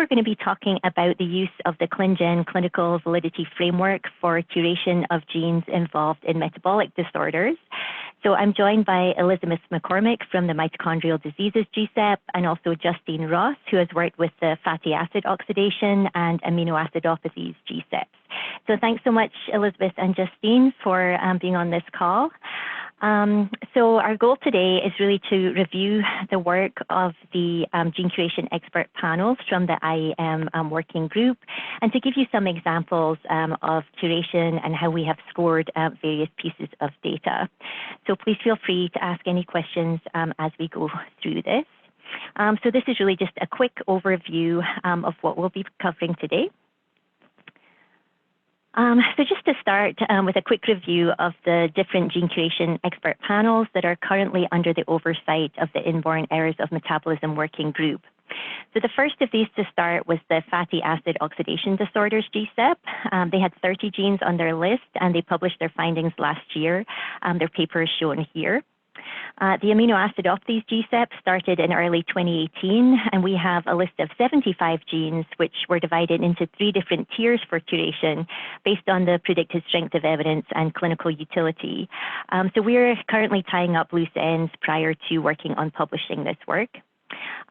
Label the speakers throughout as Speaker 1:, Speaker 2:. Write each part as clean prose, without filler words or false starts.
Speaker 1: we're going to be talking about the use of the ClinGen Clinical Validity Framework for curation of genes involved in metabolic disorders. So I'm joined by Elizabeth McCormick from the Mitochondrial Diseases GCEP, and also Justyne Ross, who has worked with the fatty acid oxidation and aminoacidopathies GCEPs. So thanks so much, Elizabeth and Justyne, for being on this call. So our goal today is really to review the work of the gene curation expert panels from the IEM working group, and to give you some examples of curation and how we have scored various pieces of data. So please feel free to ask any questions as we go through this. So this is really just a quick overview of what we'll be covering today. So just to start with a quick review of the different gene curation expert panels that are currently under the oversight of the Inborn Errors of Metabolism working group. So the first of these to start was the Fatty Acid Oxidation Disorders GCEP. They had 30 genes on their list, and they published their findings last year. Their paper is shown here. The Aminoacidopathies GCEP started in early 2018, and we have a list of 75 genes, which were divided into 3 different tiers for curation based on the predicted strength of evidence and clinical utility. So we're currently tying up loose ends prior to working on publishing this work.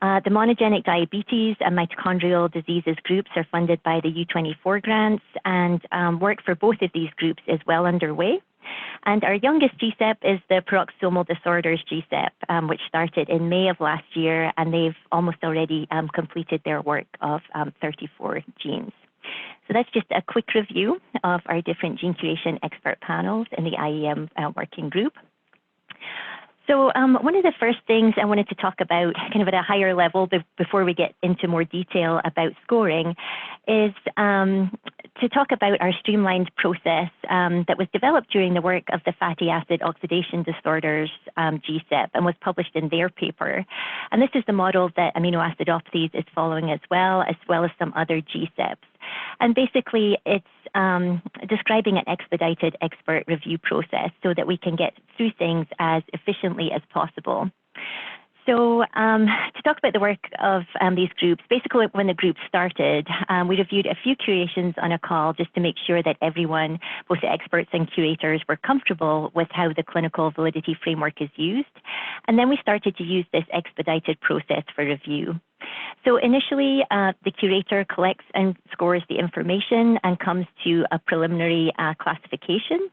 Speaker 1: The monogenic diabetes and mitochondrial diseases groups are funded by the U24 grants, and work for both of these groups is well underway. And our youngest GCEP is the peroxisomal disorders GCEP, which started in May of last year, and they've almost already completed their work of 34 genes. So that's just a quick review of our different gene curation expert panels in the IEM working group. So one of the first things I wanted to talk about kind of at a higher level before we get into more detail about scoring is to talk about our streamlined process that was developed during the work of the Fatty Acid Oxidation Disorders GCEP and was published in their paper. And this is the model that Aminoacidopathies is following as well as some other GCEPs. And basically, it's describing an expedited expert review process so that we can get through things as efficiently as possible. So to talk about the work of these groups, basically when the group started, we reviewed a few curations on a call just to make sure that everyone, both the experts and curators, were comfortable with how the clinical validity framework is used. And then we started to use this expedited process for review. So initially, the curator collects and scores the information and comes to a preliminary classification.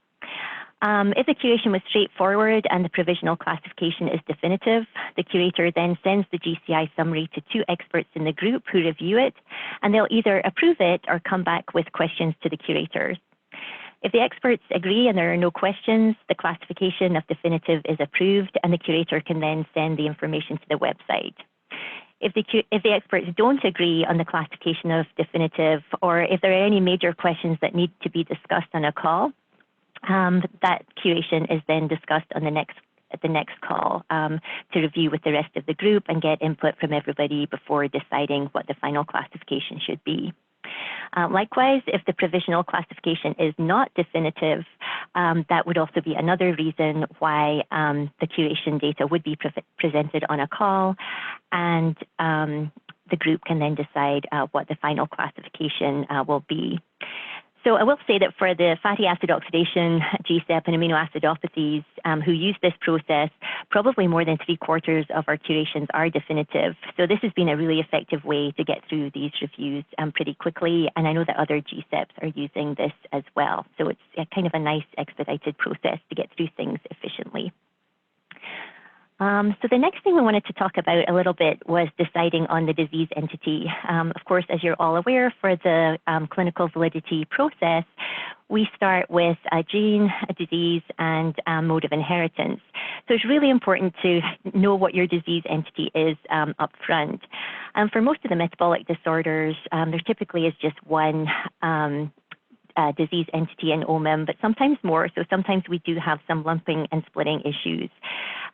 Speaker 1: If the curation was straightforward and the provisional classification is definitive, the curator then sends the GCI summary to 2 experts in the group who review it, and they'll either approve it or come back with questions to the curators. If the experts agree and there are no questions, the classification of definitive is approved, and the curator can then send the information to the website. If the experts don't agree on the classification of definitive, or if there are any major questions that need to be discussed on a call, that curation is then discussed on the next call to review with the rest of the group and get input from everybody before deciding what the final classification should be. Likewise, if the provisional classification is not definitive, that would also be another reason why the curation data would be presented on a call, and the group can then decide what the final classification will be. So I will say that for the fatty acid oxidation GCEP and aminoacidopathies who use this process, probably more than 3/4 of our curations are definitive. So this has been a really effective way to get through these reviews pretty quickly, and I know that other GCEPs are using this as well. So it's a kind of a nice expedited process to get through things efficiently. So the next thing we wanted to talk about a little bit was deciding on the disease entity. Of course, as you're all aware, for the clinical validity process, we start with a gene, a disease, and mode of inheritance. So it's really important to know what your disease entity is up front. For most of the metabolic disorders, there typically is just one disease entity in OMIM, but sometimes more. So sometimes we do have some lumping and splitting issues.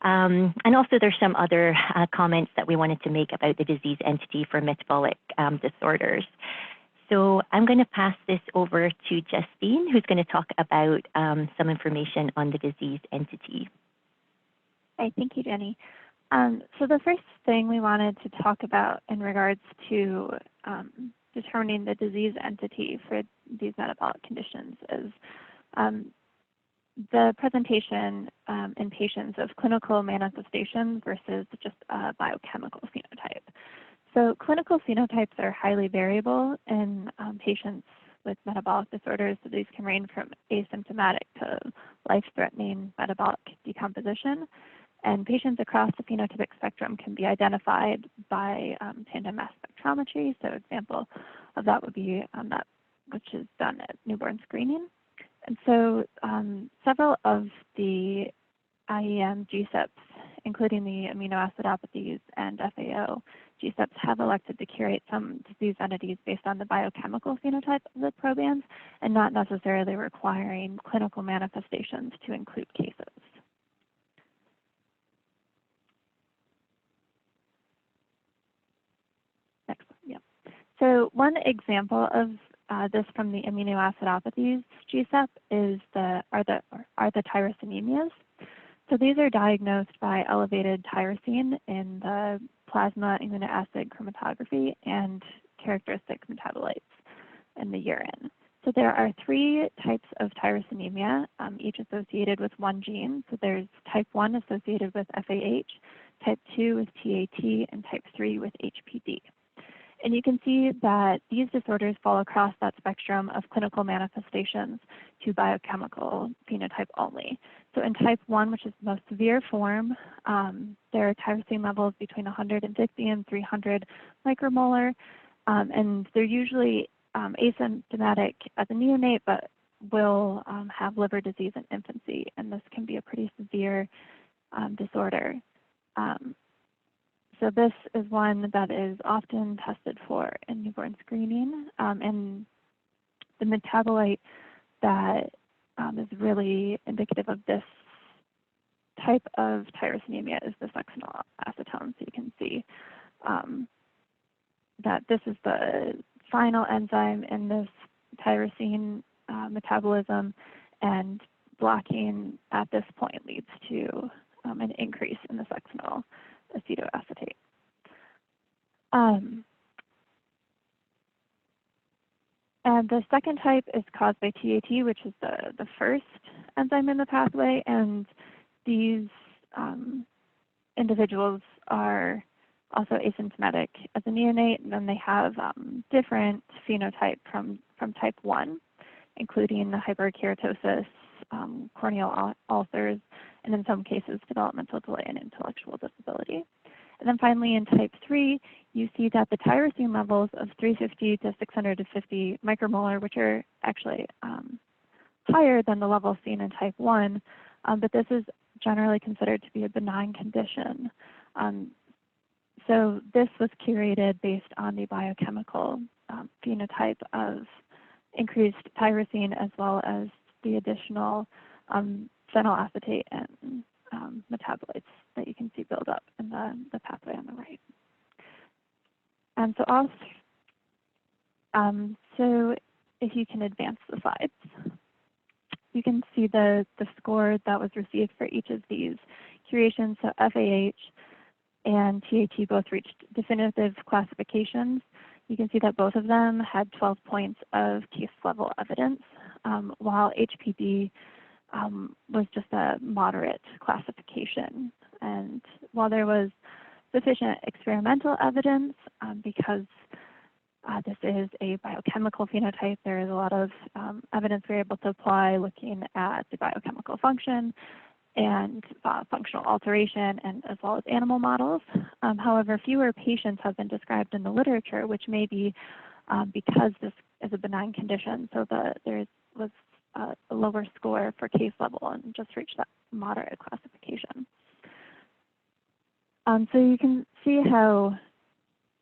Speaker 1: And also there's some other comments that we wanted to make about the disease entity for metabolic disorders. So I'm going to pass this over to Justyne, who's going to talk about some information on the disease entity.
Speaker 2: Hi, thank you, Jenny. So the first thing we wanted to talk about in regards to determining the disease entity for these metabolic conditions is the presentation in patients of clinical manifestations versus just a biochemical phenotype. So clinical phenotypes are highly variable in patients with metabolic disorders. So these can range from asymptomatic to life-threatening metabolic decomposition. And patients across the phenotypic spectrum can be identified by tandem mass spectrometry. So example of that would be that which is done at newborn screening. And so several of the IEM GCEPs, including the Aminoacidopathies and FAO GCEPs, have elected to curate some disease entities based on the biochemical phenotype of the probands and not necessarily requiring clinical manifestations to include cases. Next one, yeah. So one example of this from the Aminoacidopathies GCEP is are the tyrosinemias. So these are diagnosed by elevated tyrosine in the plasma amino acid chromatography and characteristic metabolites in the urine. So there are 3 types of tyrosinemia, each associated with one gene. So there's type 1 associated with FAH, type 2 with TAT, and type 3 with HPD. And you can see that these disorders fall across that spectrum of clinical manifestations to biochemical phenotype only. So in type 1, which is the most severe form, there are tyrosine levels between 150 and 300 micromolar, and they're usually asymptomatic as a neonate, but will have liver disease in infancy, and this can be a pretty severe disorder. So this is one that is often tested for in newborn screening, and the metabolite that is really indicative of this type of tyrosinemia is the succinyl acetone. So you can see that this is the final enzyme in this tyrosine metabolism, and blocking at this point leads to an increase in the succinyl acetoacetate. And the second type is caused by TAT, which is the first enzyme in the pathway, and these individuals are also asymptomatic as a neonate, and then they have different phenotype from type 1, including the hyperkeratosis, corneal ulcers, and in some cases, developmental delay and intellectual disability. And then finally, in type 3, you see that the tyrosine levels of 350 to 650 micromolar, which are actually higher than the level seen in type 1, but this is generally considered to be a benign condition. So this was curated based on the biochemical phenotype of increased tyrosine, as well as the additional phenylacetate and metabolites that you can see build up in the pathway on the right. And so if you can advance the slides, you can see the score that was received for each of these curations. So FAH and TAT both reached definitive classifications. You can see that both of them had 12 points of case level evidence, while HPD was just a moderate classification. And while there was sufficient experimental evidence, because this is a biochemical phenotype, there is a lot of evidence we're able to apply looking at the biochemical function and functional alteration, and as well as animal models. However, fewer patients have been described in the literature, which may be because this is a benign condition. So there was a lower score for case level and just reached that moderate classification. So you can see how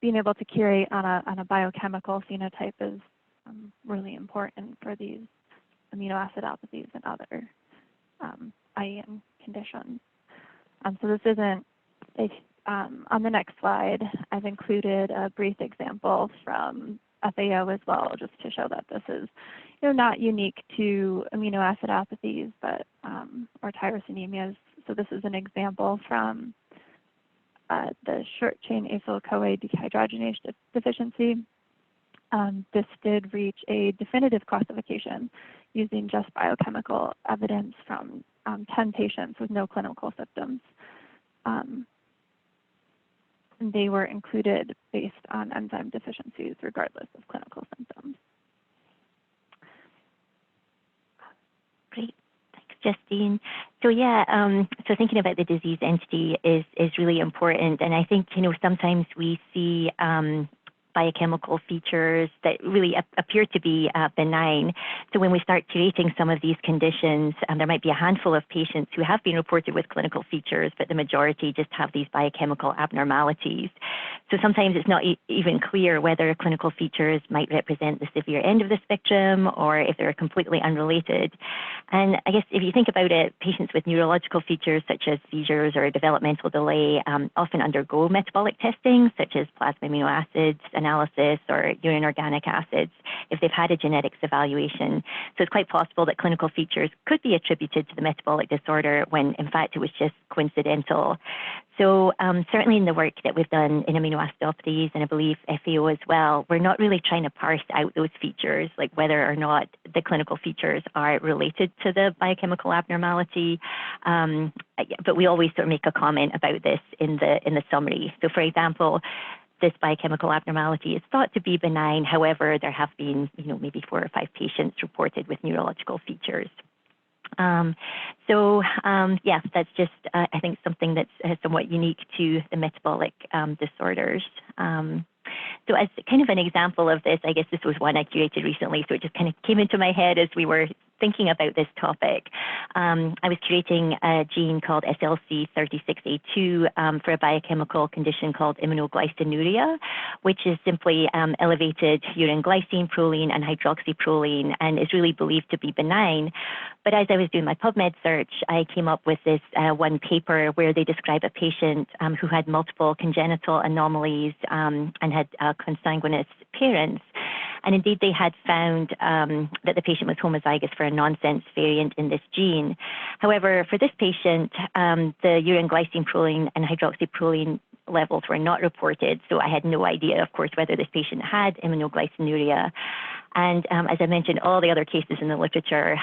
Speaker 2: being able to curate on a biochemical phenotype is really important for these aminoacidopathies and other IEM conditions. So this isn't, on the next slide, I've included a brief example from FAO as well, just to show that this is not unique to aminoacidopathies, but or tyrosinemias. So this is an example from the short-chain acyl-CoA dehydrogenase deficiency. This did reach a definitive classification using just biochemical evidence from 10 patients with no clinical symptoms. And they were included based on enzyme deficiencies regardless of clinical symptoms.
Speaker 1: Great. Thanks, Justyne. So yeah, so thinking about the disease entity is really important. And I think, sometimes we see biochemical features that really appear to be benign. So when we start curating some of these conditions, there might be a handful of patients who have been reported with clinical features, but the majority just have these biochemical abnormalities. So sometimes it's not even clear whether clinical features might represent the severe end of the spectrum or if they're completely unrelated. And I guess if you think about it, patients with neurological features such as seizures or developmental delay often undergo metabolic testing, such as plasma amino acids analysis or urine organic acids if they've had a genetics evaluation. So it's quite possible that clinical features could be attributed to the metabolic disorder when in fact it was just coincidental. So certainly in the work that we've done in aminoacidopathies, and I believe FAO as well, we're not really trying to parse out those features, like whether or not the clinical features are related to the biochemical abnormality. But we always sort of make a comment about this in the summary. So for example, this biochemical abnormality is thought to be benign. However, there have been, maybe 4 or 5 patients reported with neurological features. Yes, that's just, I think, something that's somewhat unique to the metabolic disorders. So as kind of an example of this, I guess this was one I curated recently, so it just kind of came into my head as we were thinking about this topic. I was curating a gene called SLC36A2 for a biochemical condition called imunoglycinuria, which is simply elevated urine glycine, proline, and hydroxyproline, and is really believed to be benign. But as I was doing my PubMed search, I came up with this one paper where they describe a patient who had multiple congenital anomalies and had consanguineous parents. And indeed, they had found that the patient was homozygous for a nonsense variant in this gene. However, for this patient, the urine glycine, proline, and hydroxyproline levels were not reported. So I had no idea, of course, whether this patient had imunoglycinuria. And as I mentioned, all the other cases in the literature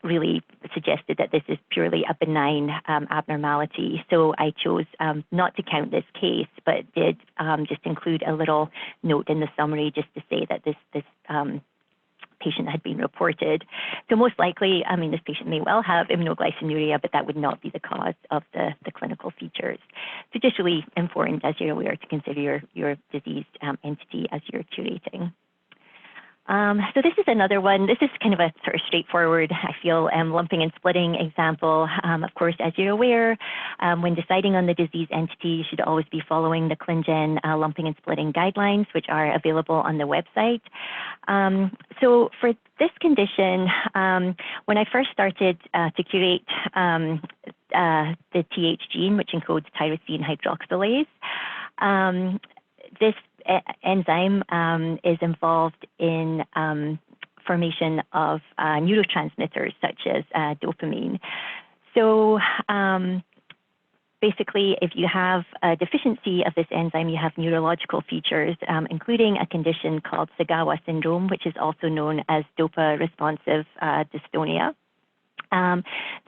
Speaker 1: really suggested that this is purely a benign abnormality. So I chose not to count this case, but did just include a little note in the summary just to say that this patient had been reported. So most likely, this patient may well have immunoglycinuria, but that would not be the cause of the clinical features. So just really important, as you're aware, to consider your diseased entity as you're curating. So this is another one. This is kind of a sort of straightforward, I feel, lumping and splitting example. Of course, as you're aware, when deciding on the disease entity, you should always be following the ClinGen lumping and splitting guidelines, which are available on the website. So for this condition, when I first started to curate the TH gene, which encodes tyrosine hydroxylase, this enzyme is involved in formation of neurotransmitters such as dopamine. So basically, if you have a deficiency of this enzyme, you have neurological features, including a condition called Sagawa syndrome, which is also known as dopa-responsive dystonia.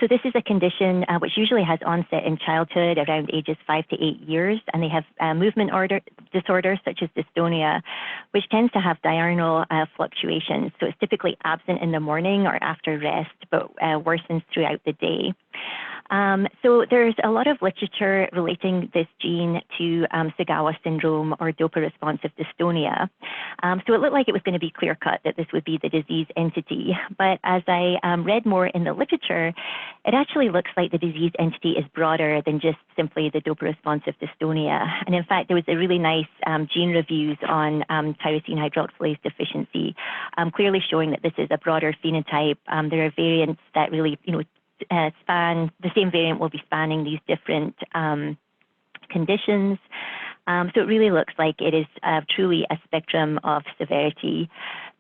Speaker 1: So this is a condition which usually has onset in childhood around ages 5 to 8 years, and they have movement disorders such as dystonia, which tends to have diurnal fluctuations. So it's typically absent in the morning or after rest, but worsens throughout the day. So there's a lot of literature relating this gene to Sagawa syndrome or dopa-responsive dystonia. So it looked like it was going to be clear-cut that this would be the disease entity. But as I read more in the literature, it actually looks like the disease entity is broader than just simply the dopa-responsive dystonia. And in fact, there was a really nice gene reviews on tyrosine hydroxylase deficiency, clearly showing that this is a broader phenotype. There are variants that really, span, the same variant will be spanning these different conditions. So it really looks like it is truly a spectrum of severity.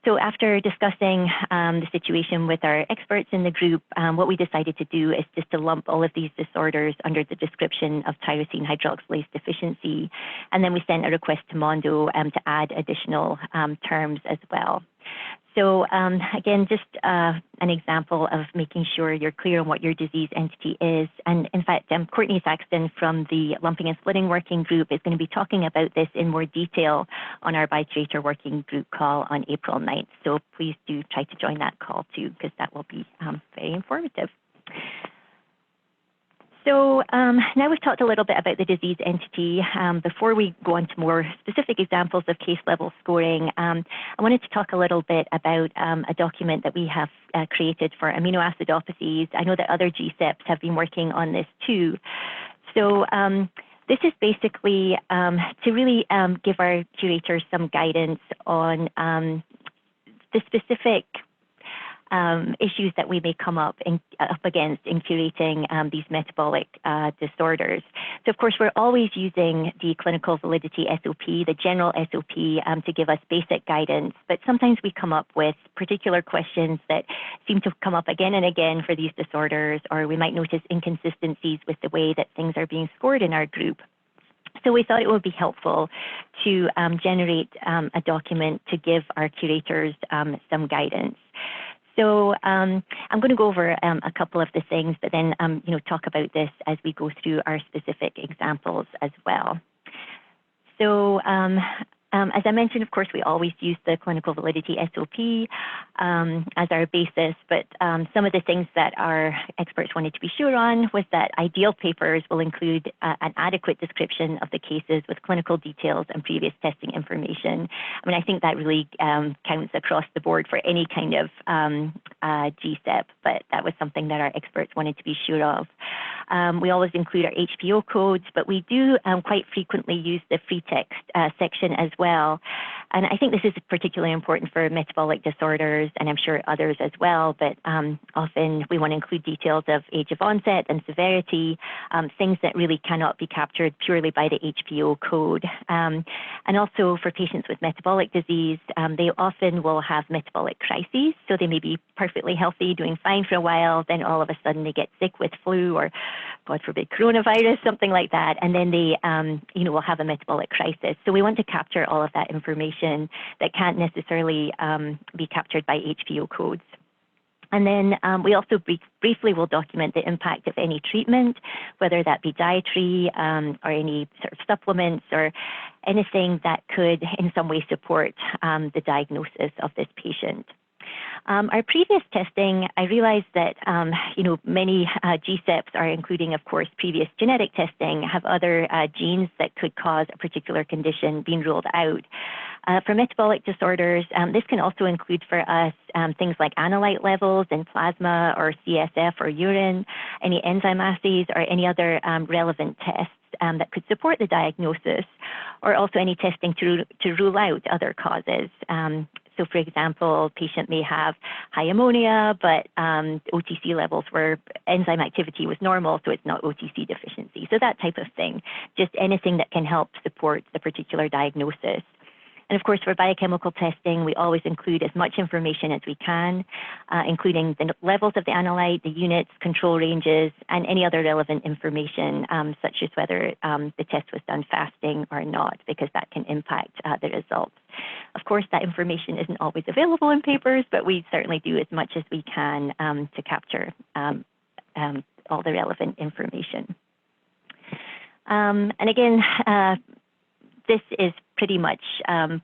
Speaker 1: So after discussing the situation with our experts in the group, what we decided to do is just to lump all of these disorders under the description of tyrosine hydroxylase deficiency. And then we sent a request to Mondo to add additional terms as well. So again, just an example of making sure you're clear on what your disease entity is. And in fact, Courtney Saxton from the Lumping and Splitting Working Group is going to be talking about this in more detail on our Biocurator Working Group call on April 9th. So please do try to join that call too, because that will be very informative. So now we've talked a little bit about the disease entity. Before we go on to more specific examples of case level scoring, I wanted to talk a little bit about a document that we have created for aminoacidopathies. I know that other GCEPs have been working on this too. So this is basically to really give our curators some guidance on the specific issues that we may come up against in curating these metabolic disorders. So of course, we're always using the clinical validity SOP, the general SOP, to give us basic guidance, but sometimes we come up with particular questions that seem to come up again and again for these disorders, or we might notice inconsistencies with the way that things are being scored in our group. So we thought it would be helpful to generate a document to give our curators some guidance. So I'm going to go over a couple of the things, but then talk about this as we go through our specific examples as well. So as I mentioned, of course, we always use the clinical validity SOP as our basis, but some of the things that our experts wanted to be sure on was that ideal papers will include an adequate description of the cases with clinical details and previous testing information. I mean, I think that really counts across the board for any kind of GCEP, but that was something that our experts wanted to be sure of. We always include our HPO codes, but we do quite frequently use the free text section as well. And I think this is particularly important for metabolic disorders, and I'm sure others as well, but often we want to include details of age of onset and severity, things that really cannot be captured purely by the HPO code. And also for patients with metabolic disease, they often will have metabolic crises, so they may be perfectly healthy, doing fine for a while, then all of a sudden they get sick with flu or, God forbid, coronavirus, something like that, and then they will have a metabolic crisis. So we want to capture all of that information that can't necessarily be captured by HPO codes. And then we also briefly will document the impact of any treatment, whether that be dietary or any sort of supplements or anything that could in some way support the diagnosis of this patient. Our previous testing, I realized that, many GCEPs are including, of course, previous genetic testing, have other genes that could cause a particular condition being ruled out. For metabolic disorders, this can also include for us things like analyte levels in plasma or CSF or urine, any enzyme assays or any other relevant tests that could support the diagnosis, or also any testing to rule out other causes. So for example, patient may have high ammonia, but OTC levels where enzyme activity was normal, so it's not OTC deficiency. So that type of thing, just anything that can help support the particular diagnosis. And of course, for biochemical testing, we always include as much information as we can, including the levels of the analyte, the units, control ranges, and any other relevant information, such as whether the test was done fasting or not, because that can impact the results. Of course, that information isn't always available in papers, but we certainly do as much as we can to capture all the relevant information. And again, this is pretty much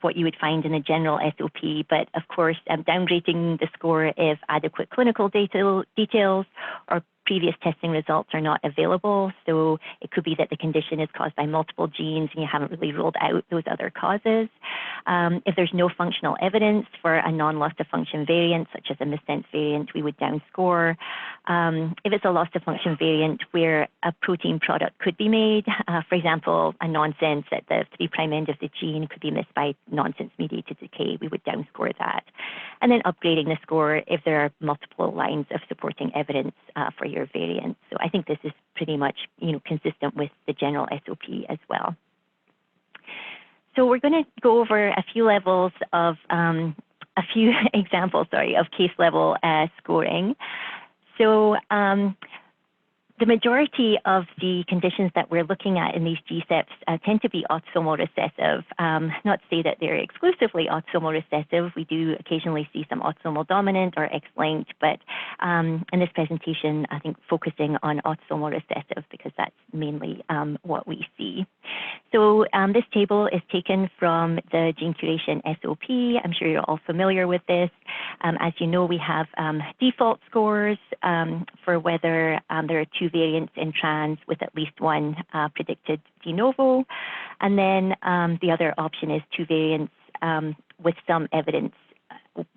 Speaker 1: what you would find in a general SOP, but of course, downgrading the score if adequate clinical details or previous testing results are not available. So it could be that the condition is caused by multiple genes and you haven't really ruled out those other causes. If there's no functional evidence for a non-loss of function variant, such as a missense variant, we would downscore. If it's a loss of function variant where a protein product could be made, for example, a nonsense at the 3' end of the gene could be missed by nonsense-mediated decay, we would downscore that. And then upgrading the score if there are multiple lines of supporting evidence for your variant. So I think this is pretty much consistent with the general SOP as well. So we're going to go over a few levels of a few examples, of case level scoring. So the majority of the conditions that we're looking at in these GCEPs tend to be autosomal recessive. Not to say that they're exclusively autosomal recessive. We do occasionally see some autosomal dominant or X-linked, but in this presentation, I think focusing on autosomal recessive because that's mainly what we see. So this table is taken from the Gene Curation SOP. I'm sure you're all familiar with this. As you know, we have default scores for whether there are two variants in trans with at least one predicted de novo. And then the other option is two variants with some evidence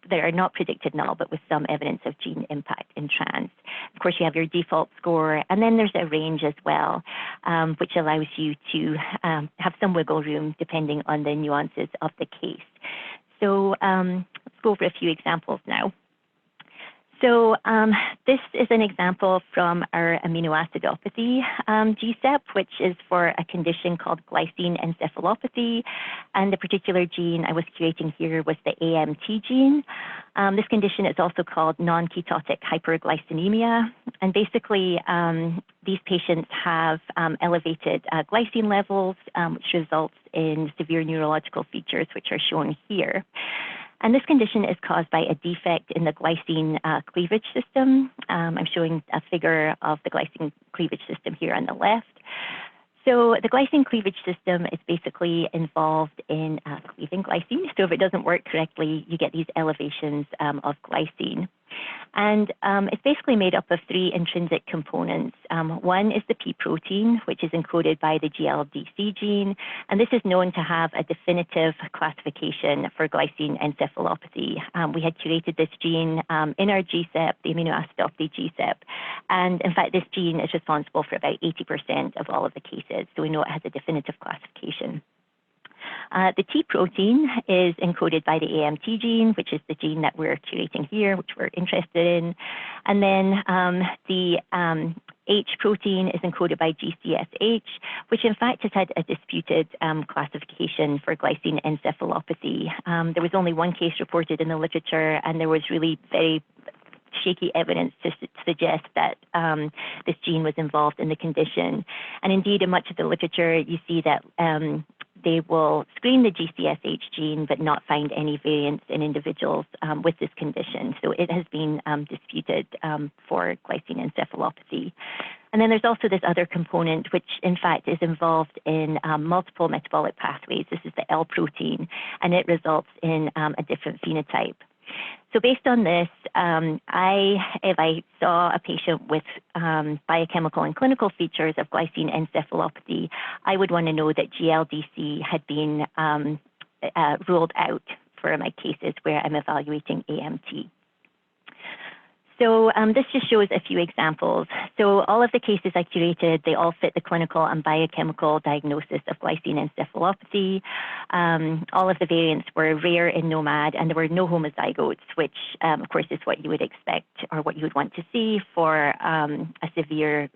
Speaker 1: that are not predicted null, but with some evidence of gene impact in trans. Of course, you have your default score, and then there's a range as well, which allows you to have some wiggle room depending on the nuances of the case. So let's go over a few examples now. So this is an example from our aminoacidopathy GCEP, which is for a condition called glycine encephalopathy. And the particular gene I was curating here was the AMT gene. This condition is also called non-ketotic hyperglycinemia. And basically, these patients have elevated glycine levels, which results in severe neurological features, which are shown here. And this condition is caused by a defect in the glycine cleavage system. I'm showing a figure of the glycine cleavage system here on the left. So the glycine cleavage system is basically involved in cleaving glycine. So if it doesn't work correctly, you get these elevations of glycine. And it's basically made up of three intrinsic components. One is the P protein, which is encoded by the GLDC gene. And this is known to have a definitive classification for glycine encephalopathy. We had curated this gene in our GCEP, the aminoacidopathy GCEP. And in fact, this gene is responsible for about 80% of all of the cases. So we know it has a definitive classification. The T protein is encoded by the AMT gene, which is the gene that we're curating here, which we're interested in. And then the H protein is encoded by GCSH, which in fact has had a disputed classification for glycine encephalopathy. There was only one case reported in the literature, and there was really very shaky evidence to suggest that this gene was involved in the condition. And indeed, in much of the literature, you see that they will screen the GCSH gene but not find any variants in individuals with this condition. So it has been disputed for glycine encephalopathy. And then there's also this other component, which in fact is involved in multiple metabolic pathways. This is the L protein, and it results in a different phenotype. So based on this, if I saw a patient with biochemical and clinical features of glycine encephalopathy, I would want to know that GLDC had been ruled out for my cases where I'm evaluating AMT. So this just shows a few examples. So all of the cases I curated, they all fit the clinical and biochemical diagnosis of glycine encephalopathy. All of the variants were rare in NOMAD, and there were no homozygotes, which of course is what you would expect or what you would want to see for a severe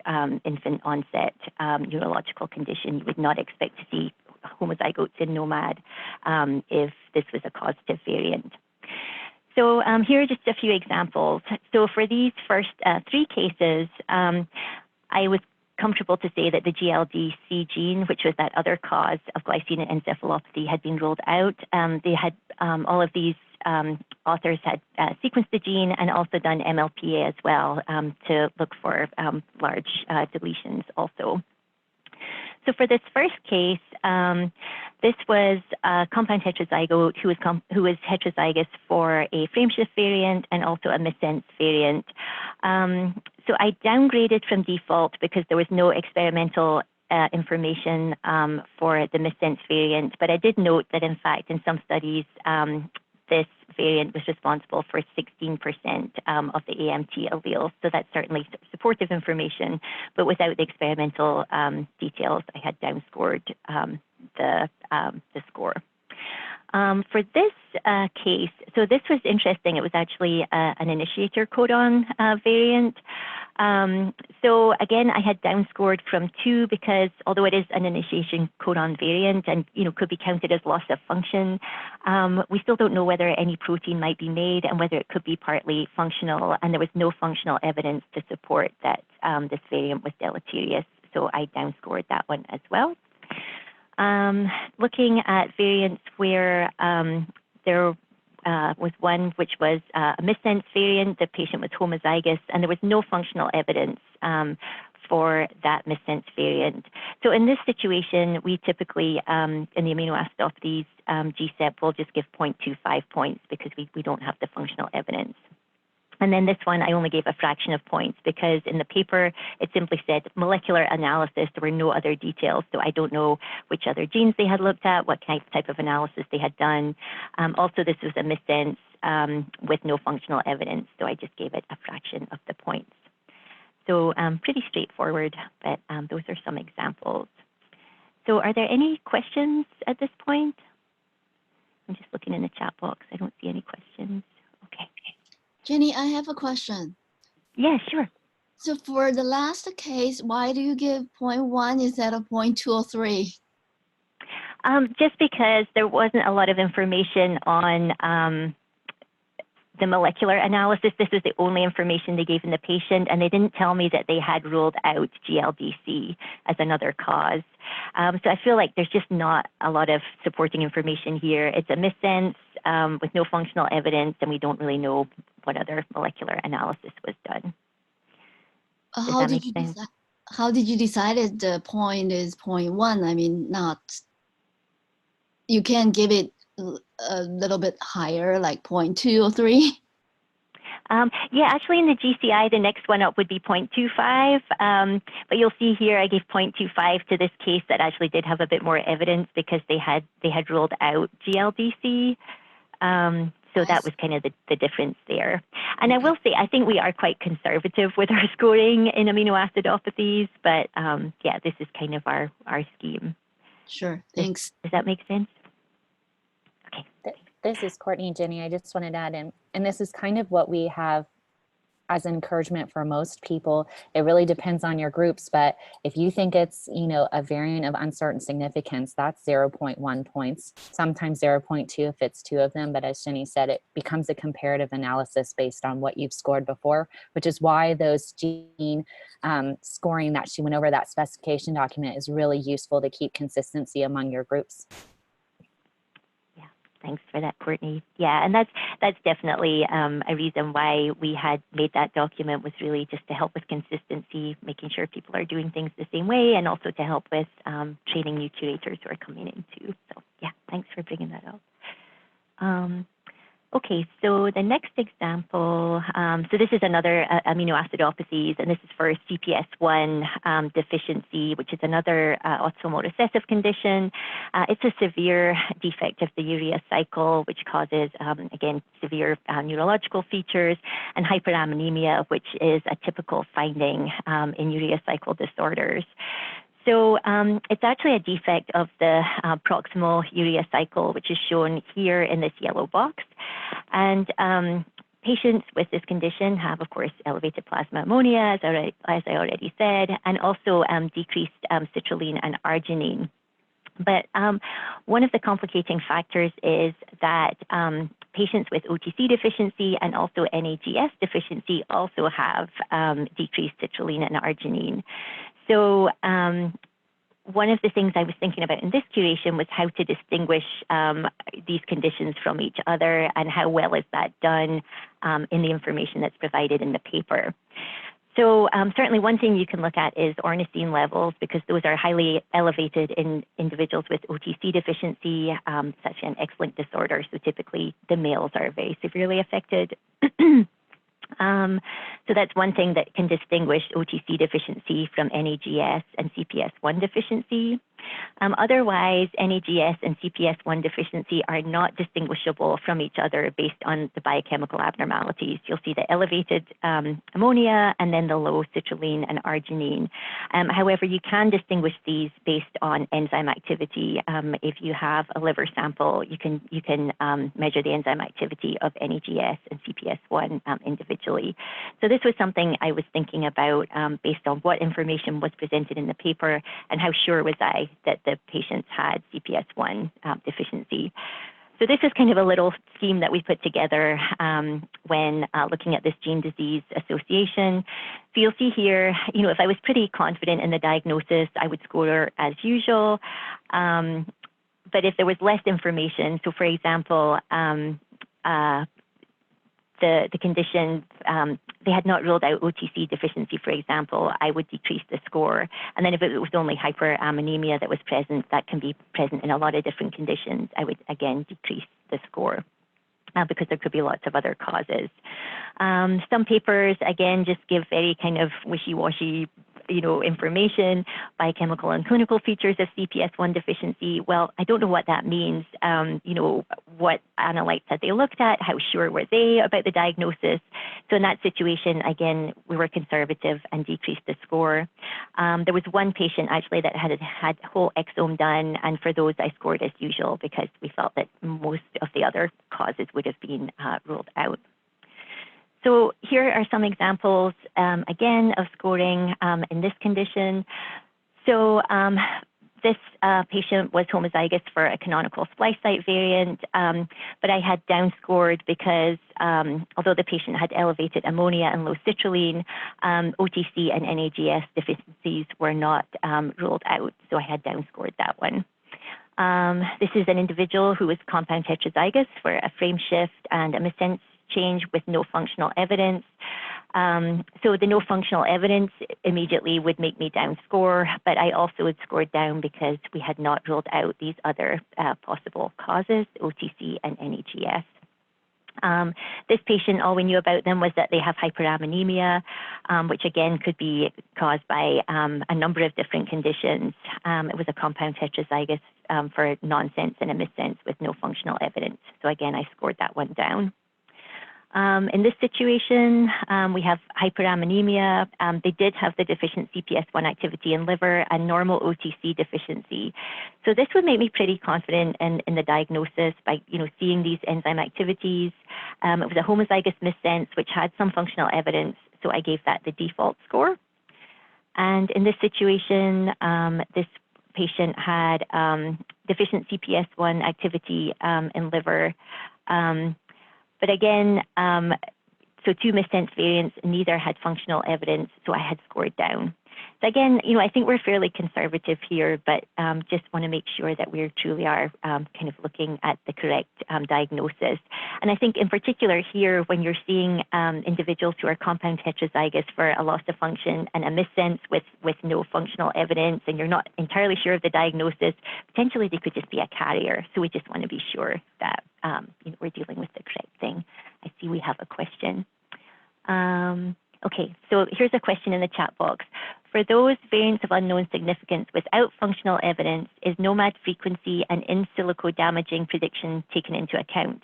Speaker 1: infant onset neurological condition. You would not expect to see homozygotes in NOMAD if this was a causative variant. So here are just a few examples. So for these first three cases, I was comfortable to say that the GLDC gene, which was that other cause of glycine encephalopathy, had been ruled out. They had all of these authors had sequenced the gene and also done MLPA as well to look for large deletions also. So for this first case, this was a compound heterozygote who was heterozygous for a frameshift variant and also a missense variant. So I downgraded from default because there was no experimental information for the missense variant, but I did note that in fact in some studies this variant was responsible for 16% of the AMT alleles. So that's certainly supportive information, but without the experimental details, I had downscored the score. For this case, so this was interesting. It was actually an initiator codon variant. So again, I had downscored from 2 because although it is an initiation codon variant and could be counted as loss of function, we still don't know whether any protein might be made and whether it could be partly functional. And there was no functional evidence to support that this variant was deleterious. So I downscored that one as well. Looking at variants where there was one which was a missense variant, the patient was homozygous, and there was no functional evidence for that missense variant. So in this situation, we typically, in the aminoacidopathies GCEP, will just give 0.25 points because we don't have the functional evidence. And then this one, I only gave a fraction of points because in the paper, it simply said molecular analysis. There were no other details. So I don't know which other genes they had looked at, what type of analysis they had done. Also, this was a missense with no functional evidence. So I just gave it a fraction of the points. So pretty straightforward, but those are some examples. So are there any questions at this point? I'm just looking in the chat box. I don't see any questions. Okay.
Speaker 3: Jenny, I have a question.
Speaker 1: Yeah, sure.
Speaker 3: So for the last case, why do you give 0.1 instead of 0.2 or 3?
Speaker 1: Just because there wasn't a lot of information on the molecular analysis. This was the only information they gave in the patient, and they didn't tell me that they had ruled out GLDC as another cause. So I feel like there's just not a lot of supporting information here. It's a missense with no functional evidence, and we don't really know what other molecular analysis was done.
Speaker 3: How did you decide the point is 0.1? I mean, you can give it a little bit higher, like 0.2 or 3?
Speaker 1: Yeah, actually in the GCI, the next one up would be 0.25. But you'll see here I gave 0.25 to this case that actually did have a bit more evidence because they had ruled out GLDC. So that was kind of the difference there. And I will say, I think we are quite conservative with our scoring in aminoacidopathies, but yeah, this is kind of our scheme.
Speaker 3: Sure, thanks.
Speaker 1: Does that make sense? Okay.
Speaker 4: This is Courtney and Jenny. I just wanted to add in, and this is kind of what we have as encouragement for most people. It really depends on your groups, but if you think it's, a variant of uncertain significance, that's 0.1 points, sometimes 0.2 if it's 2 of them. But as Jenny said, it becomes a comparative analysis based on what you've scored before, which is why those gene scoring that she went over, that specification document, is really useful to keep consistency among your groups.
Speaker 1: Thanks for that, Courtney. Yeah, and that's definitely a reason why we had made that document, was really just to help with consistency, making sure people are doing things the same way, and also to help with training new curators who are coming in too. So yeah, thanks for bringing that up. Okay, so the next example, so this is another aminoacidopathies, and this is for CPS1 deficiency, which is another autosomal recessive condition. It's a severe defect of the urea cycle, which causes, again, severe neurological features, and hyperammonemia, which is a typical finding in urea cycle disorders. So it's actually a defect of the proximal urea cycle, which is shown here in this yellow box. And patients with this condition have, of course, elevated plasma ammonia, as I already said, and also decreased citrulline and arginine. But one of the complicating factors is that patients with OTC deficiency and also NAGS deficiency also have decreased citrulline and arginine. So one of the things I was thinking about in this curation was how to distinguish these conditions from each other, and how well is that done in the information that's provided in the paper. So certainly one thing you can look at is ornithine levels, because those are highly elevated in individuals with OTC deficiency, such an X-linked disorder. So typically the males are very severely affected. So that's one thing that can distinguish OTC deficiency from NAGS and CPS1 deficiency. Otherwise, NAGS and CPS1 deficiency are not distinguishable from each other based on the biochemical abnormalities. You'll see the elevated ammonia and then the low citrulline and arginine. However, you can distinguish these based on enzyme activity. If you have a liver sample, you can measure the enzyme activity of NAGS and CPS1 individually. So this was something I was thinking about based on what information was presented in the paper and how sure was I that the patients had CPS1 deficiency. So this is kind of a little scheme that we put together when looking at this gene disease association. So you'll see here, if I was pretty confident in the diagnosis, I would score as usual. But if there was less information, so for example, the condition, they had not ruled out OTC deficiency, for example, I would decrease the score. And then if it was only hyperammonemia that was present, that can be present in a lot of different conditions, I would again decrease the score because there could be lots of other causes. Some papers, again, just give very kind of wishy-washy information, biochemical and clinical features of CPS1 deficiency. Well, I don't know what that means. What analytes had they looked at? How sure were they about the diagnosis? So in that situation, again, we were conservative and decreased the score. There was one patient actually that had whole exome done, and for those I scored as usual because we felt that most of the other causes would have been ruled out. So here are some examples, again, of scoring in this condition. So this patient was homozygous for a canonical splice site variant, but I had downscored because although the patient had elevated ammonia and low citrulline, OTC and NAGS deficiencies were not ruled out, so I had downscored that one. This is an individual who was compound heterozygous for a frame shift and a missense change with no functional evidence. So the no functional evidence immediately would make me downscore, but I also had scored down because we had not ruled out these other possible causes, OTC and NAGS. This patient, all we knew about them was that they have hyperammonemia, which again could be caused by a number of different conditions. It was a compound heterozygous for nonsense and a missense with no functional evidence. So again, I scored that one down. In this situation, we have hyperammonemia. They did have the deficient CPS1 activity in liver and normal OTC deficiency. So this would make me pretty confident in the diagnosis by seeing these enzyme activities. It was a homozygous missense, which had some functional evidence, so I gave that the default score. And in this situation, this patient had deficient CPS1 activity in liver. But again, so two missense variants, neither had functional evidence, so I had scored down. So again, I think we're fairly conservative here, but just want to make sure that we truly are kind of looking at the correct diagnosis. And I think in particular here, when you're seeing individuals who are compound heterozygous for a loss of function and a missense with no functional evidence, and you're not entirely sure of the diagnosis, potentially they could just be a carrier. So we just want to be sure that we're dealing with the correct thing. I see we have a question. Okay, so here's a question in the chat box. For those variants of unknown significance without functional evidence, is nomad frequency and in silico damaging prediction taken into account?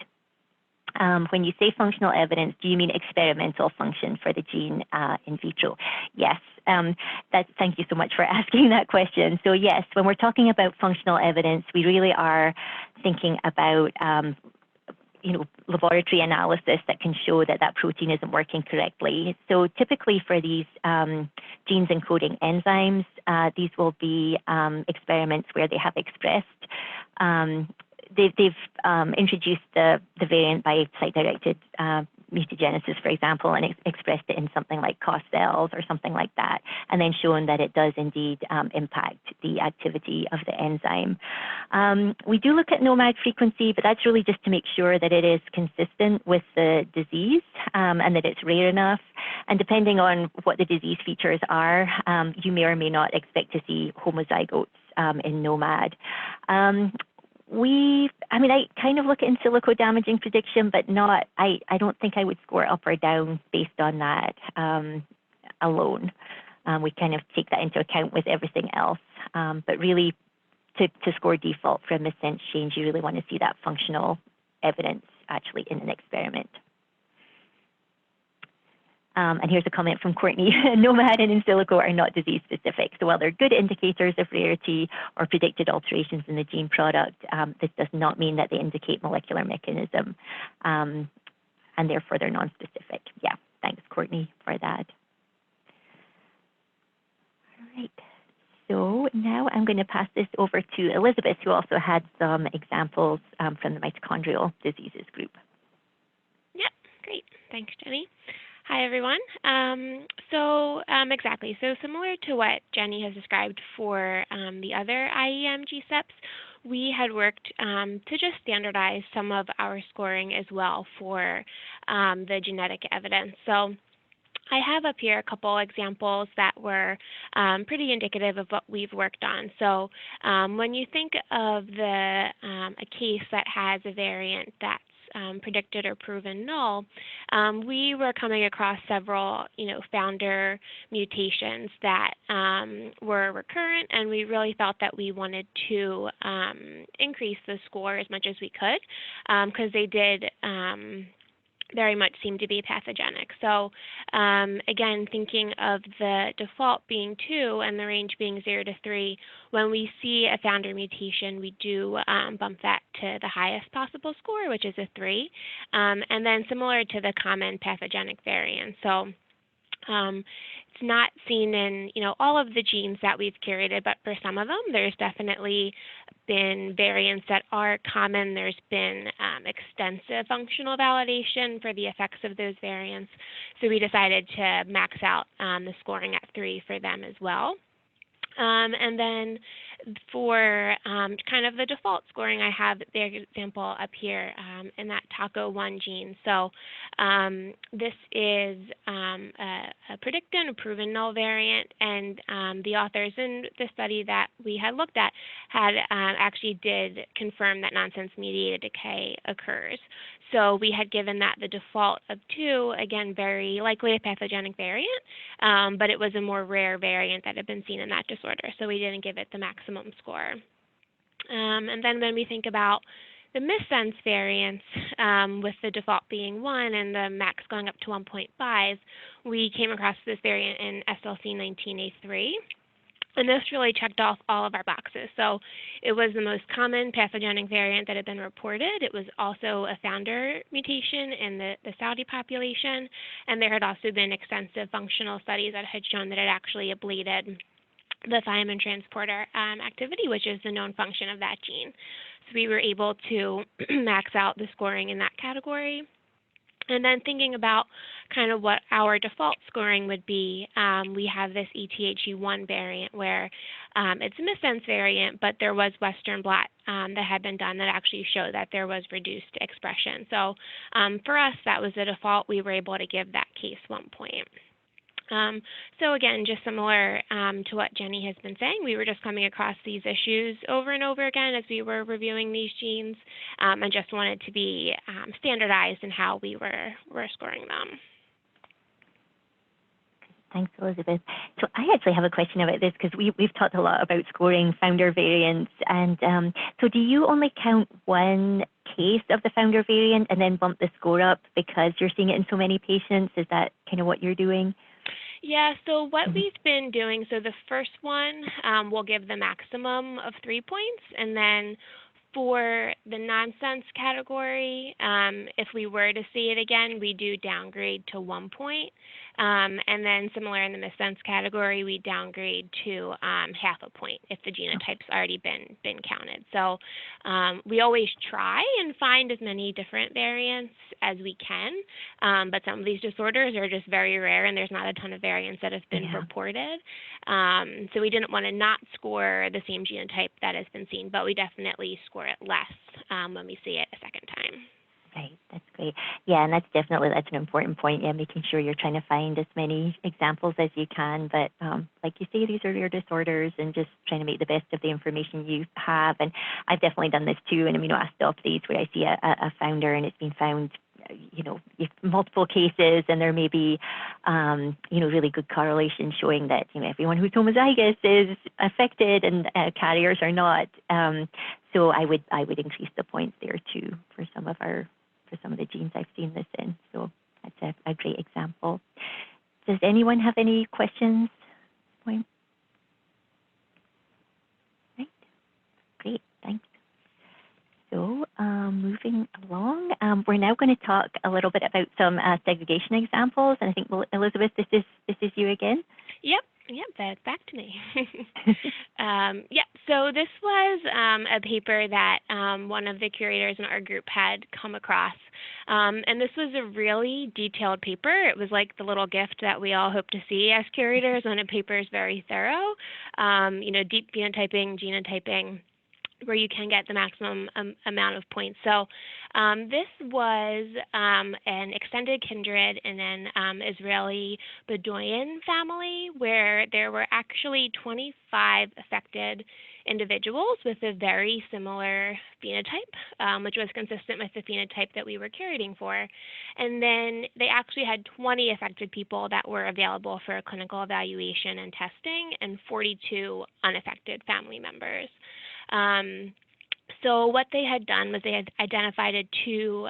Speaker 1: When you say functional evidence, do you mean experimental function for the gene in vitro? Yes, thank you so much for asking that question. So yes, when we're talking about functional evidence, we really are thinking about laboratory analysis that can show that that protein isn't working correctly. So typically for these genes encoding enzymes, these will be experiments where they have expressed, they've introduced the variant by site-directed mutagenesis, for example, and expressed it in something like COS cells or something like that, and then shown that it does indeed impact the activity of the enzyme. We do look at nomad frequency, but that's really just to make sure that it is consistent with the disease and that it's rare enough. And depending on what the disease features are, you may or may not expect to see homozygotes in nomad. I kind of look at in silico damaging prediction, but not, I don't think I would score up or down based on that alone. We kind of take that into account with everything else. But really, to score default for a missense change, you really want to see that functional evidence actually in an experiment. And here's a comment from Courtney. Nomad and in silico are not disease specific. So while they're good indicators of rarity or predicted alterations in the gene product, this does not mean that they indicate molecular mechanism, and therefore they're non-specific. Yeah, thanks, Courtney, for that. All right. So now I'm going to pass this over to Elizabeth, who also had some examples from the mitochondrial diseases group.
Speaker 5: Yep, great. Thanks, Jenny. Hi, everyone. Exactly. So similar to what Jenny has described for the other IEM GCEPs, we had worked to just standardize some of our scoring as well for the genetic evidence. So I have up here a couple examples that were pretty indicative of what we've worked on. So when you think of a case that has a variant that's predicted or proven null, we were coming across several, founder mutations that were recurrent, and we really felt that we wanted to increase the score as much as we could because they did very much seem to be pathogenic. So again, thinking of the default being 2 and the range being 0 to 3, when we see a founder mutation, we do bump that to the highest possible score, which is a 3. And then similar to the common pathogenic variants. So it's not seen in all of the genes that we've curated, but for some of them, there's definitely been variants that are common. There's been extensive functional validation for the effects of those variants. So we decided to max out the scoring at 3 for them as well. And then for kind of the default scoring, I have the example up here in that TACO1 gene. So this is a predicted and proven null variant, and the authors in the study that we had looked at had actually did confirm that nonsense-mediated decay occurs. So we had given that the default of 2, again, very likely a pathogenic variant, but it was a more rare variant that had been seen in that disorder, so we didn't give it the maximum score. And then when we think about the missense variants, with the default being 1 and the max going up to 1.5, we came across this variant in SLC19A3. And this really checked off all of our boxes. So it was the most common pathogenic variant that had been reported. It was also a founder mutation in the Saudi population. And there had also been extensive functional studies that had shown that it actually ablated the thiamine transporter activity, which is the known function of that gene. So we were able to max out the scoring in that category. And then thinking about kind of what our default scoring would be, we have this ETHE1 variant where it's a missense variant, but there was Western blot that had been done that actually showed that there was reduced expression. So for us, that was the default. We were able to give that case 1 point. So again, just similar to what Jenny has been saying, we were just coming across these issues over and over again as we were reviewing these genes, and just wanted to be standardized in how we were scoring them.
Speaker 1: Thanks, Elizabeth. So I actually have a question about this because we've talked a lot about scoring founder variants. And so do you only count one case of the founder variant and then bump the score up because you're seeing it in so many patients? Is that kind of what you're doing?
Speaker 5: Yeah, so what we've been doing, so the first one will give the maximum of 3 points, and then for the nonsense category, if we were to see it again, we do downgrade to 1 point. And then similar in the missense category, we downgrade to half a point if the genotype's already been counted. So we always try and find as many different variants as we can, but some of these disorders are just very rare and there's not a ton of variants that have been reported. So we didn't want to not score the same genotype that has been seen, but we definitely score it less when we see it a second time.
Speaker 1: Right, that's great. Yeah, and that's an important point. Yeah, making sure you're trying to find as many examples as you can. But like you say, these are rare disorders, and just trying to make the best of the information you have. And I've definitely done this too in aminoacidopathies, where I see a founder and it's been found multiple cases, and there may be, really good correlation showing that, everyone who's homozygous is affected and carriers are not. So I would increase the points there too for some of the genes I've seen this in. So that's a great example. Does anyone have any questions? Right. Great. Thanks. So moving along, we're now going to talk a little bit about some segregation examples, and I think, Elizabeth, this is you again.
Speaker 5: Yep, that's back to me. So this was a paper that one of the curators in our group had come across. And this was a really detailed paper. It was like the little gift that we all hope to see as curators when a paper is very thorough. Deep phenotyping, genotyping, where you can get the maximum amount of points. So this was an extended kindred in an Israeli Bedouin family where there were actually 25 affected individuals with a very similar phenotype, which was consistent with the phenotype that we were curating for. And then they actually had 20 affected people that were available for clinical evaluation and testing, and 42 unaffected family members. So what they had done was they had identified a 2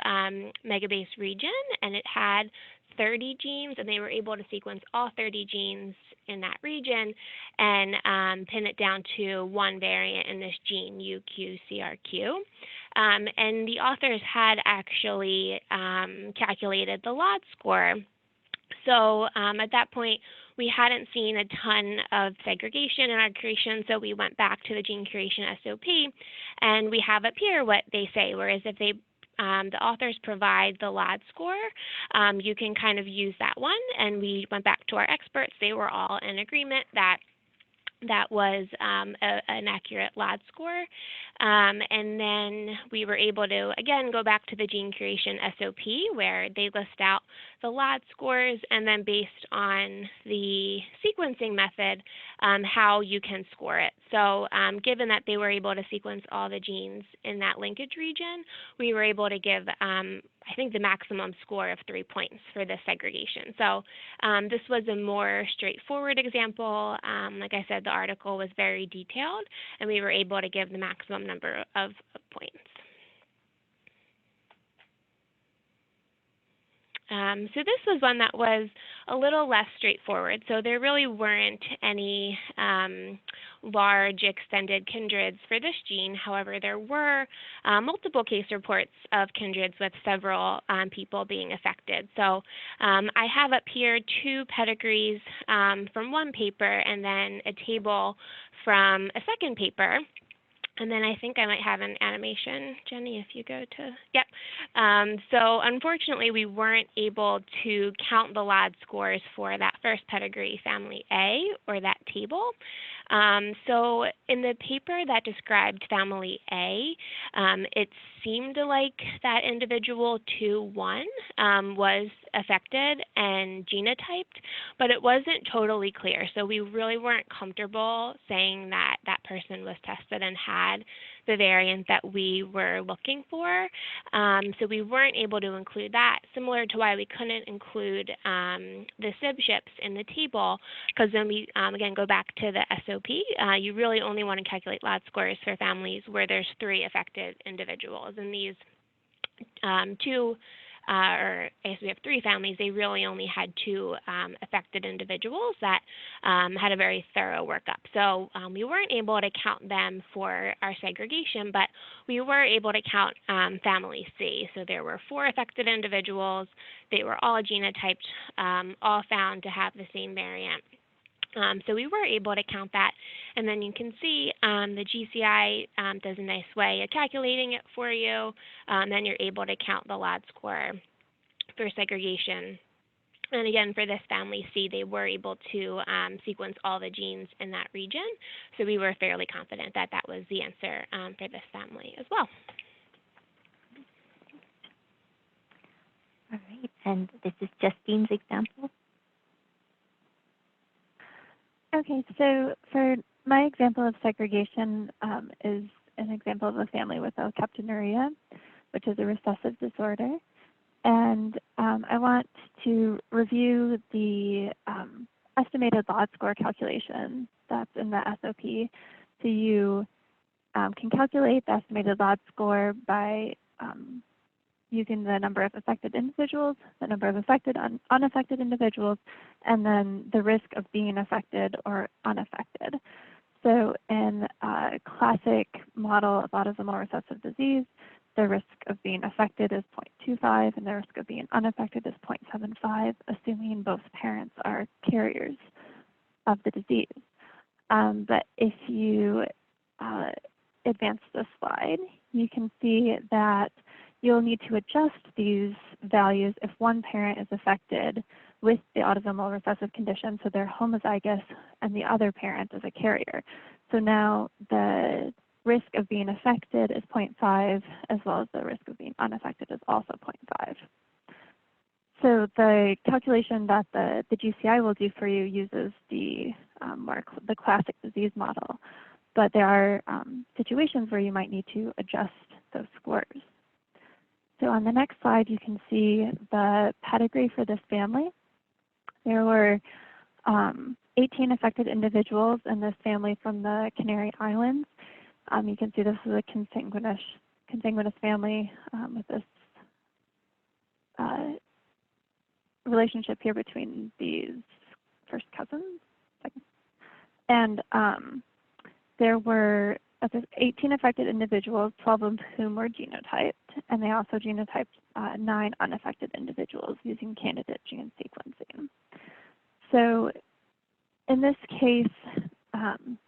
Speaker 5: megabase region, and it had 30 genes, and they were able to sequence all 30 genes in that region and pin it down to one variant in this gene, UQCRQ. And the authors had actually calculated the LOD score. So at that point, we hadn't seen a ton of segregation in our curation, so we went back to the gene curation SOP, and we have up here what they say, whereas if they the authors provide the LOD score, you can kind of use that one, and we went back to our experts. They were all in agreement that that was an accurate LOD score. And then we were able to, again, go back to the gene curation SOP where they list out the LOD scores, and then based on the sequencing method, how you can score it. So given that they were able to sequence all the genes in that linkage region, we were able to give, I think, the maximum score of 3 points for this segregation. So this was a more straightforward example. Like I said, the article was very detailed, and we were able to give the maximum number of points. So this was one that was a little less straightforward. So there really weren't any large extended kindreds for this gene. However, there were multiple case reports of kindreds with several people being affected. So I have up here 2 pedigrees from one paper and then a table from a second paper. And then I think I might have an animation, Jenny, if you go to, yep. So unfortunately, we weren't able to count the LOD scores for that first pedigree, family A, or that table. So in the paper that described family A, it seemed like that individual 2-1 was affected and genotyped, but it wasn't totally clear. So we really weren't comfortable saying that that person was tested and had the variant that we were looking for. So we weren't able to include that, similar to why we couldn't include the SIB-SHIPs in the table, because when we, again, go back to the SOP, you really only want to calculate LOD scores for families where there's 3 affected individuals. And these 2, or I guess we have 3 families, they really only had 2 affected individuals that had a very thorough workup. So we weren't able to count them for our segregation, but we were able to count family C. So there were 4 affected individuals. They were all genotyped, all found to have the same variant. So we were able to count that, and then you can see the GCI does a nice way of calculating it for you. Then you're able to count the LOD score for segregation. And again, for this family C, they were able to sequence all the genes in that region. So we were fairly confident that that was the answer for this family as well.
Speaker 1: All right, and this is Justyne's example.
Speaker 2: Okay, so for my example of segregation is an example of a family with alkaptonuria, which is a recessive disorder. And I want to review the estimated LOD score calculation that's in the SOP. So you can calculate the estimated LOD score by using the number of affected individuals, the number of affected unaffected individuals, and then the risk of being affected or unaffected. So in a classic model of autosomal recessive disease, the risk of being affected is 0.25 and the risk of being unaffected is 0.75, assuming both parents are carriers of the disease. But if you advance the slide, you can see that you'll need to adjust these values if one parent is affected with the autosomal recessive condition, so they're homozygous, and the other parent is a carrier. So now the risk of being affected is 0.5, as well as the risk of being unaffected is also 0.5. So the calculation that the GCI will do for you uses the classic disease model, but there are situations where you might need to adjust those scores. So on the next slide, you can see the pedigree for this family. There were 18 affected individuals in this family from the Canary Islands. You can see this is a consanguineous family with this relationship here between these first cousins. And there were 18 affected individuals, 12 of whom were genotyped, and they also genotyped 9 unaffected individuals using candidate gene sequencing. So in this case,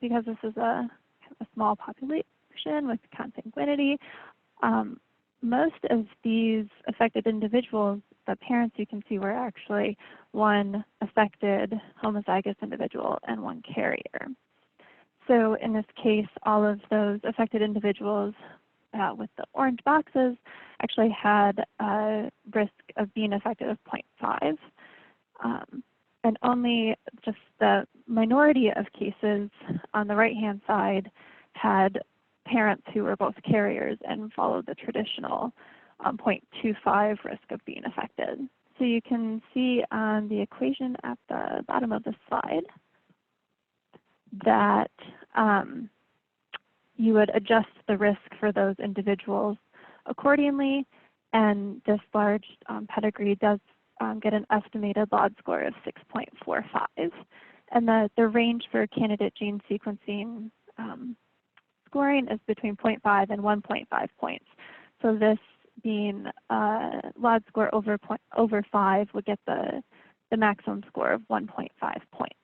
Speaker 2: because this is a small population with consanguinity, most of these affected individuals, the parents you can see were actually one affected homozygous individual and one carrier. So in this case, all of those affected individuals with the orange boxes actually had a risk of being affected of 0.5. And only just the minority of cases on the right-hand side had parents who were both carriers and followed the traditional 0.25 risk of being affected. So you can see on the equation at the bottom of the slide that you would adjust the risk for those individuals accordingly, and this large pedigree does get an estimated LOD score of 6.45. And the range for candidate gene sequencing scoring is between 0.5 and 1.5 points. So this being LOD score over 5 would get the maximum score of 1.5 points.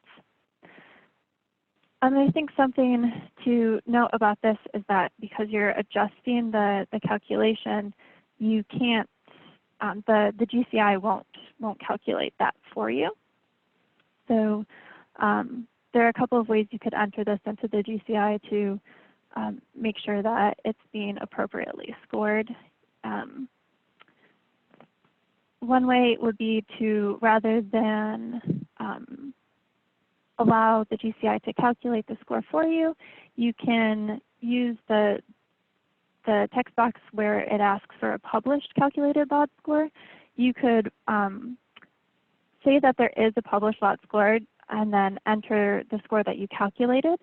Speaker 2: And I think something to note about this is that because you're adjusting the calculation, you can't, the GCI won't calculate that for you. So there are a couple of ways you could enter this into the GCI to make sure that it's being appropriately scored. One way would be to, rather than allow the GCI to calculate the score for you, you can use the text box where it asks for a published calculated LOD score. You could say that there is a published LOD score and then enter the score that you calculated,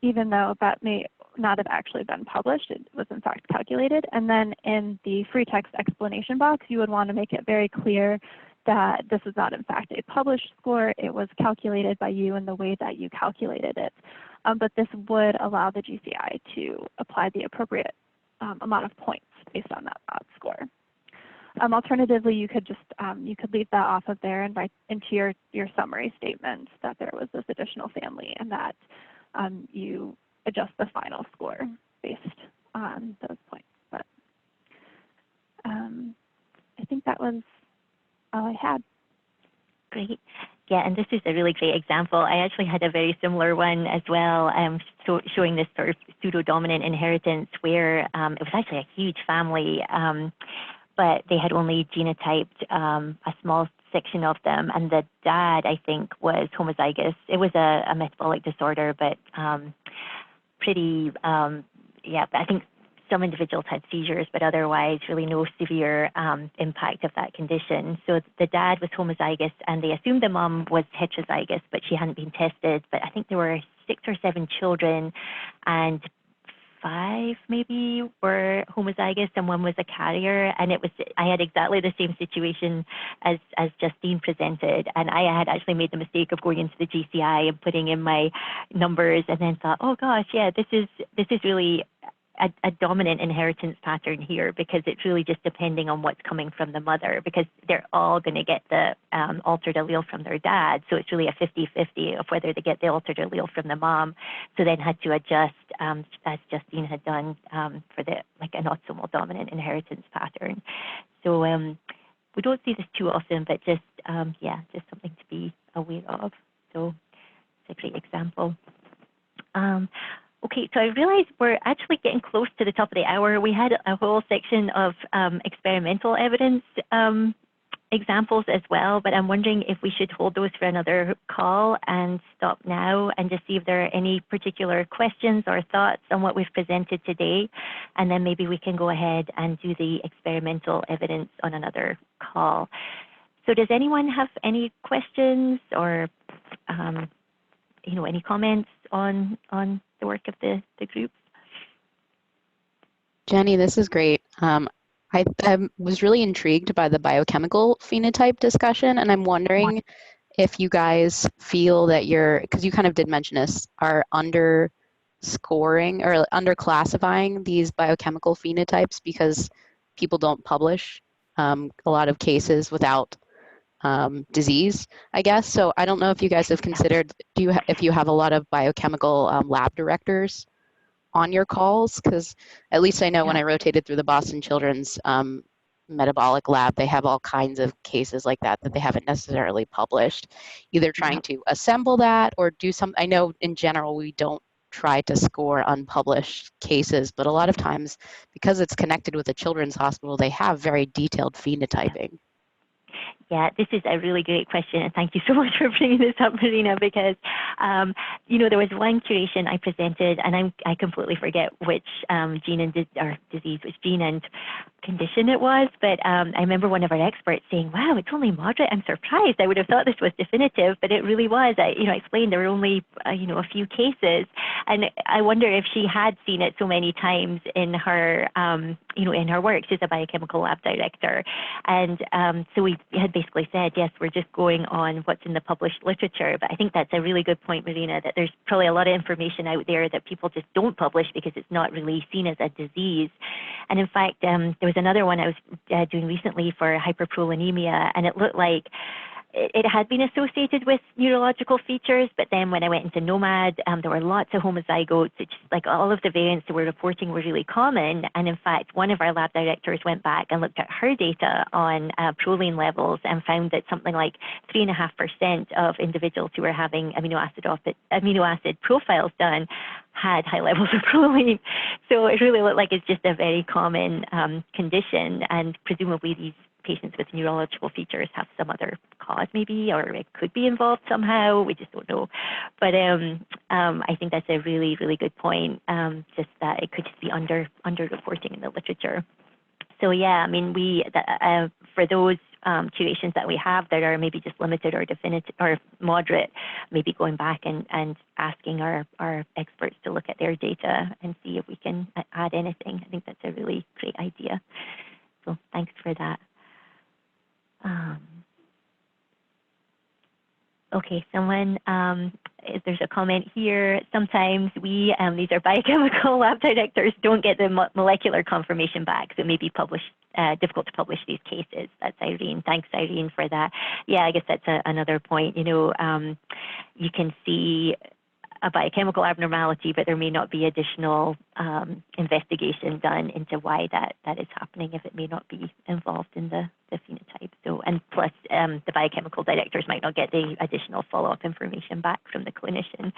Speaker 2: even though that may not have actually been published. It was in fact calculated. And then in the free text explanation box, you would want to make it very clear that this is not in fact a published score. It was calculated by you in the way that you calculated it. But this would allow the GCI to apply the appropriate amount of points based on that LOD score. Alternatively, you could just you could leave that off of there and write into your summary statement that there was this additional family and that you adjust the final score based on those points. But I think that was all I had.
Speaker 1: Great. Yeah, and this is a really great example. I actually had a very similar one as well, showing this sort of pseudo-dominant inheritance where it was actually a huge family, but they had only genotyped a small section of them, and the dad, I think, was homozygous. It was a metabolic disorder, but pretty, yeah, I think some individuals had seizures, but otherwise really no severe impact of that condition. So the dad was homozygous, and they assumed the mom was heterozygous, but she hadn't been tested. But I think there were 6 or 7 children, and 5 maybe were homozygous and 1 was a carrier. And I had exactly the same situation as Justyne presented. And I had actually made the mistake of going into the GCI and putting in my numbers, and then thought, oh gosh, yeah, this is really a dominant inheritance pattern here, because it's really just depending on what's coming from the mother, because they're all going to get the altered allele from their dad. So it's really a 50-50 of whether they get the altered allele from the mom. So then had to adjust, as Justyne had done, for the an autosomal dominant inheritance pattern. So we don't see this too often, but just just something to be aware of. So it's a great example. Okay, so I realize we're actually getting close to the top of the hour. We had a whole section of experimental evidence examples as well, but I'm wondering if we should hold those for another call and stop now and just see if there are any particular questions or thoughts on what we've presented today. And then maybe we can go ahead and do the experimental evidence on another call. So does anyone have any questions or any comments on the work of the group?
Speaker 6: Jenny, this is great. I was really intrigued by the biochemical phenotype discussion, and I'm wondering if you guys feel that because you kind of did mention this, are underscoring or underclassifying these biochemical phenotypes because people don't publish a lot of cases without disease, I guess. So I don't know if you guys have considered, if you have a lot of biochemical lab directors on your calls, because at least I know when I rotated through the Boston Children's metabolic lab, they have all kinds of cases like that they haven't necessarily published, either trying to assemble that or do some. I know in general we don't try to score unpublished cases, but a lot of times because it's connected with a children's hospital, they have very detailed phenotyping.
Speaker 1: Yeah, this is a really great question, and thank you so much for bringing this up, Marina, because, there was one curation I presented, and I completely forget which gene and disease, which gene and condition it was, but I remember one of our experts saying, wow, it's only moderate. I'm surprised. I would have thought this was definitive, but it really was. I explained there were only, a few cases, and I wonder if she had seen it so many times in her, in her work. She's a biochemical lab director, and so we had basically said, yes, we're just going on what's in the published literature. But I think that's a really good point, Marina, that there's probably a lot of information out there that people just don't publish because it's not really seen as a disease. And in fact, there was another one I was doing recently for hyperprolinemia, and it looked like it had been associated with neurological features, but then when I went into NOMAD, there were lots of homozygotes. It's just like all of the variants that we're reporting were really common. And in fact, one of our lab directors went back and looked at her data on proline levels and found that something like 3.5% of individuals who were having amino acid profiles done had high levels of proline. So it really looked like it's just a very common condition, and presumably these patients with neurological features have some other cause maybe, or it could be involved somehow. We just don't know. But I think that's a really, really good point, just that it could just be under-reporting in the literature. So yeah, I mean, for those curations that we have that are maybe just limited or definitive or moderate, maybe going back and asking our experts to look at their data and see if we can add anything. I think that's a really great idea. So thanks for that. Okay, there's a comment here. Sometimes these are biochemical lab directors, don't get the molecular confirmation back, so it may be difficult to publish these cases. That's Irene. Thanks, Irene, for that. Yeah, I guess that's another point. You can see a biochemical abnormality, but there may not be additional investigation done into why that is happening if it may not be involved in the phenotype. So, and plus the biochemical directors might not get the additional follow-up information back from the clinician.